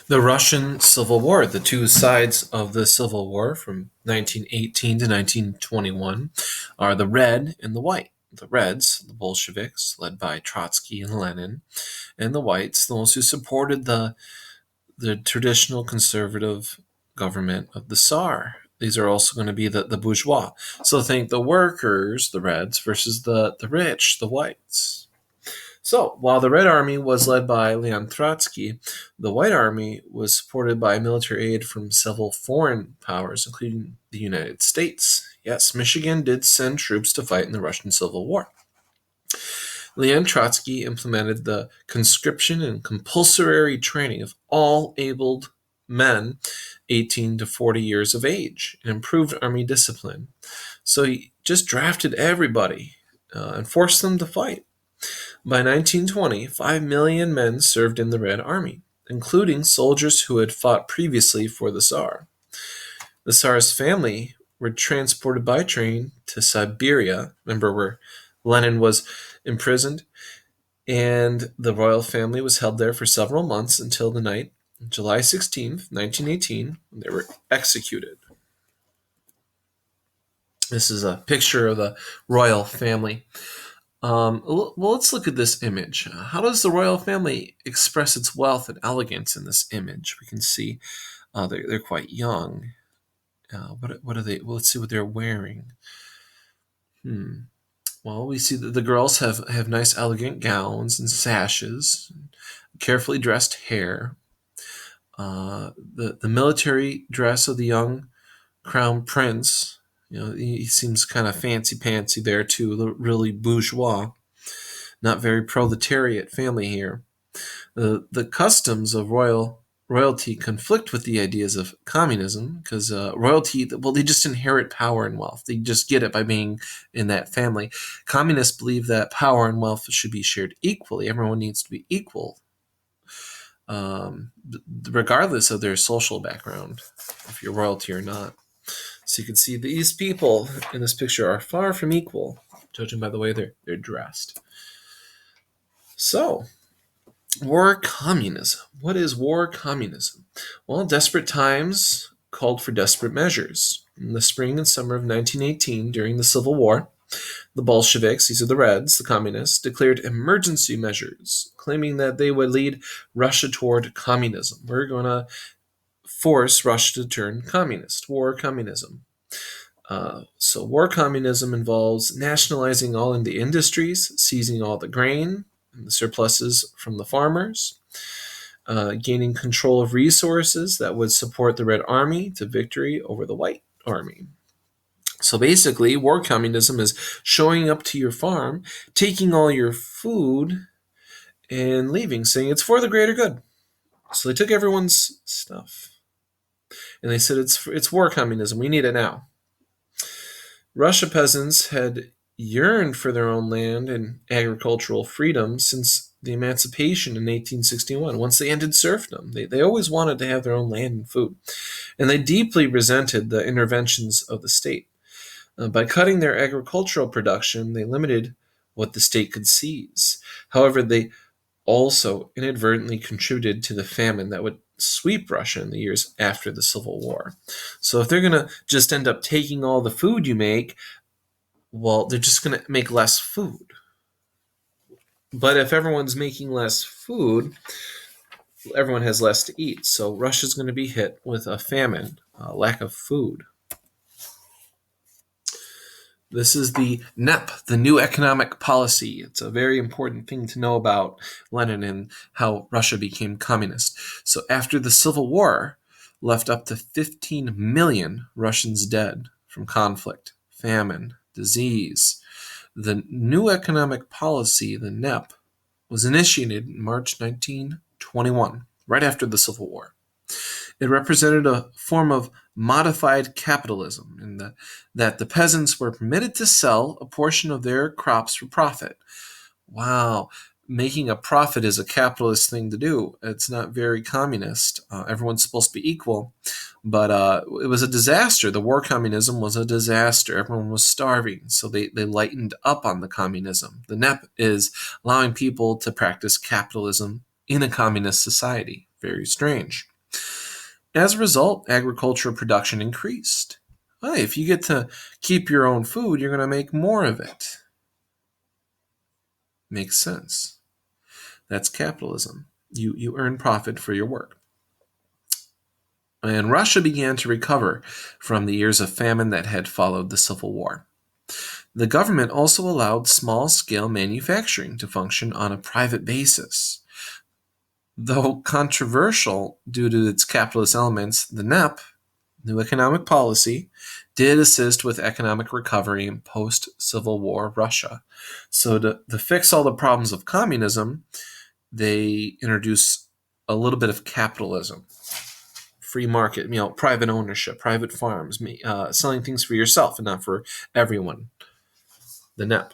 The Russian Civil War, the two sides of the Civil War from 1918 to 1921 are the red and the white. The Reds, the Bolsheviks, led by Trotsky and Lenin, and the Whites, the ones who supported the traditional conservative government of the Tsar. These are also going to be the bourgeois. So think the workers, the Reds, versus the rich, the Whites. So, while the Red Army was led by Leon Trotsky, the White Army was supported by military aid from several foreign powers, including the United States. Yes, Michigan did send troops to fight in the Russian Civil War. Leon Trotsky implemented the conscription and compulsory training of all abled men 18 to 40 years of age and improved army discipline. So he just drafted everybody and forced them to fight. By 1920, 5 million men served in the Red Army, including soldiers who had fought previously for the Tsar. The Tsar's family were transported by train to Siberia, remember where Lenin was imprisoned, and the royal family was held there for several months until the night, July 16th, 1918, when they were executed. This is a picture of the royal family. Well, let's look at this image. How does the royal family express its wealth and elegance in this image? We can see they're quite young. What are they? Well, let's see what they're wearing. Well, we see that the girls have nice, elegant gowns and sashes, carefully dressed hair. The military dress of the young crown prince. He seems kind of fancy-pantsy there too, really bourgeois. Not very proletariat family here. The customs of royalty conflict with the ideas of communism because royalty, well, they just inherit power and wealth. They just get it by being in that family. Communists believe that power and wealth should be shared equally. Everyone needs to be equal, regardless of their social background, if you're royalty or not. So you can see these people in this picture are far from equal, judging by the way they're dressed. So, war communism. What is war communism? Well, desperate times called for desperate measures. In the spring and summer of 1918, during the Civil War, the Bolsheviks, these are the Reds, the communists, declared emergency measures, claiming that they would lead Russia toward communism. We're going to force Russia to turn communist, war communism. So war communism involves nationalizing all in the industries, seizing all the grain and the surpluses from the farmers, gaining control of resources that would support the Red Army to victory over the White Army. So basically, war communism is showing up to your farm, taking all your food, and leaving, saying it's for the greater good. So they took everyone's stuff. And they said it's war communism. We need it now. Russia peasants had yearned for their own land and agricultural freedom since the emancipation in 1861. Once they ended serfdom, they always wanted to have their own land and food. And they deeply resented the interventions of the state. By cutting their agricultural production, they limited what the state could seize. However, they also inadvertently contributed to the famine that would sweep Russia in the years after the Civil War. So if they're going to just end up taking all the food you make, well, they're just going to make less food. But if everyone's making less food, everyone has less to eat. So Russia's going to be hit with a famine, a lack of food. This is the NEP, the New Economic Policy. It's a very important thing to know about Lenin and how Russia became communist. So after the Civil War, left up to 15 million Russians dead from conflict, famine, disease. The New Economic Policy, the NEP, was initiated in March 1921, right after the Civil War. It represented a form of modified capitalism in that the peasants were permitted to sell a portion of their crops for profit. Wow, making a profit is a capitalist thing to do. It's not very communist. Everyone's supposed to be equal, but it was a disaster. The war communism was a disaster. Everyone was starving, so they lightened up on the communism. The NEP is allowing people to practice capitalism in a communist society. Very strange. As a result, agricultural production increased. Well, if you get to keep your own food, you're going to make more of it. Makes sense. That's capitalism. You earn profit for your work. And Russia began to recover from the years of famine that had followed the Civil War. The government also allowed small-scale manufacturing to function on a private basis. Though controversial due to its capitalist elements, the NEP, New Economic Policy, did assist with economic recovery in post-Civil War Russia. So to fix all the problems of communism, they introduced a little bit of capitalism, free market, private ownership, private farms, selling things for yourself and not for everyone. The NEP.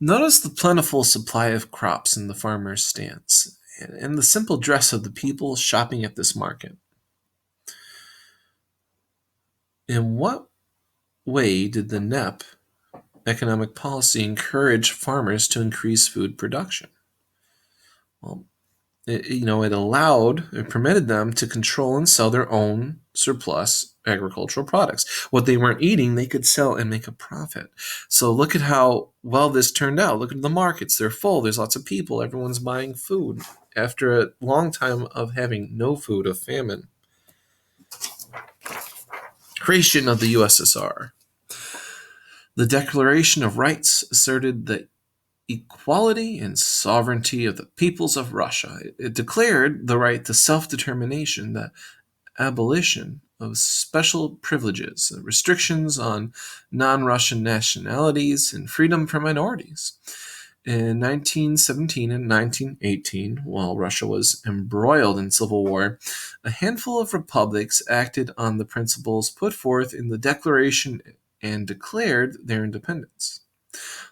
Notice the plentiful supply of crops in the farmers' stands and the simple dress of the people shopping at this market. In what way did the NEP economic policy encourage farmers to increase food production? Well, it permitted them to control and sell their own surplus agricultural products. What they weren't eating, they could sell and make a profit. So look at how well this turned out. Look at the markets. They're full. There's lots of people. Everyone's buying food after a long time of having no food, of famine. Creation of the USSR. The Declaration of Rights asserted the equality and sovereignty of the peoples of Russia. It declared the right to self-determination, the abolition of special privileges, restrictions on non-Russian nationalities, and freedom for minorities. In 1917 and 1918, while Russia was embroiled in civil war, a handful of republics acted on the principles put forth in the Declaration and declared their independence.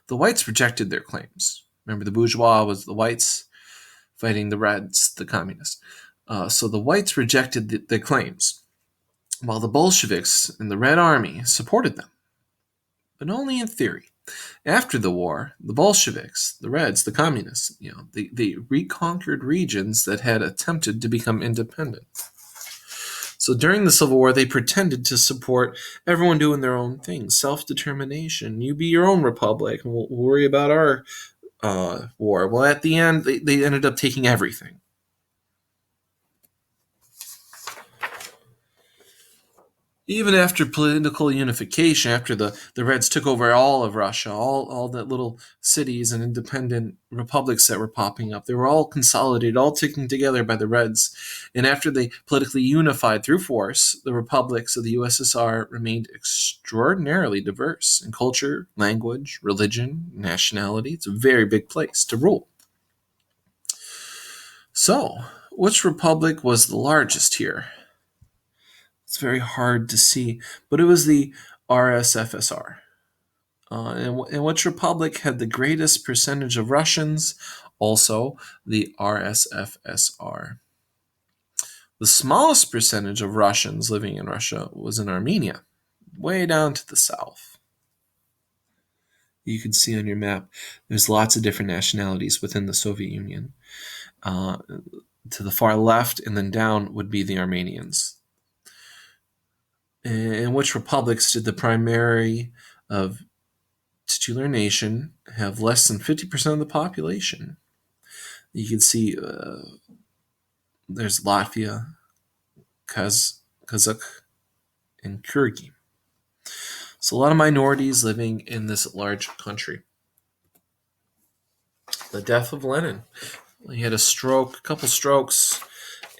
The whites rejected their claims. Remember, the bourgeois was the whites fighting the reds, the communists. So the whites rejected the claims, while the Bolsheviks and the Red Army supported them, but only in theory. After the war, the Bolsheviks, the Reds, the communists, they reconquered regions that had attempted to become independent. So during the Civil War, they pretended to support everyone doing their own thing, self-determination. You be your own republic, and we'll worry about our war. Well, at the end, they ended up taking everything. Even after political unification, after the Reds took over all of Russia, all the little cities and independent republics that were popping up, they were all consolidated, all taken together by the Reds. And after they politically unified through force, the republics of the USSR remained extraordinarily diverse in culture, language, religion, nationality. It's a very big place to rule. So, which republic was the largest here? It's very hard to see, but it was the RSFSR. And which republic had the greatest percentage of Russians? Also, the RSFSR. The smallest percentage of Russians living in Russia was in Armenia, way down to the south. You can see on your map, there's lots of different nationalities within the Soviet Union. To the far left and then down would be the Armenians. In which republics did the primary of titular nation have less than 50% of the population? You can see there's Latvia, Kazakh, and Kyrgyz. So a lot of minorities living in this large country. The death of Lenin. He had a couple strokes,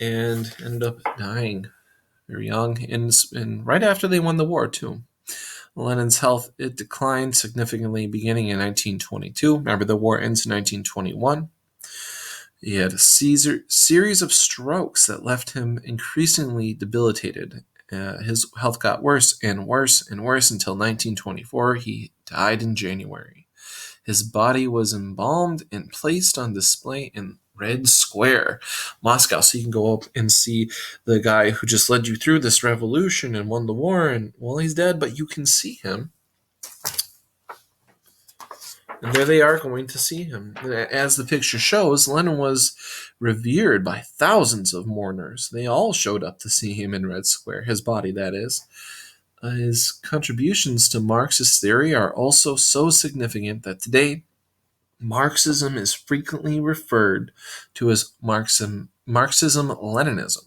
and ended up dying very young, and right after they won the war too. Lenin's health, it declined significantly beginning in 1922. Remember, the war ends in 1921. He had a series of strokes that left him increasingly debilitated. His health got worse and worse and worse until 1924. He died in January. His body was embalmed and placed on display in Red Square, Moscow. So you can go up and see the guy who just led you through this revolution and won the war. And well, he's dead, but you can see him. And there they are going to see him. As the picture shows, Lenin was revered by thousands of mourners. They all showed up to see him in Red Square, his body, that is. His contributions to Marxist theory are also so significant that today Marxism is frequently referred to as Marxism-Leninism.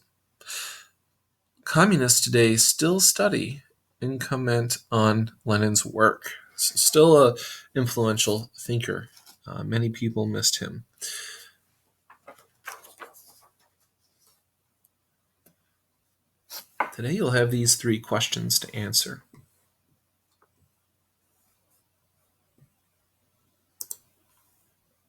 Communists today still study and comment on Lenin's work. Still an influential thinker. Many people missed him. Today you'll have these 3 questions to answer.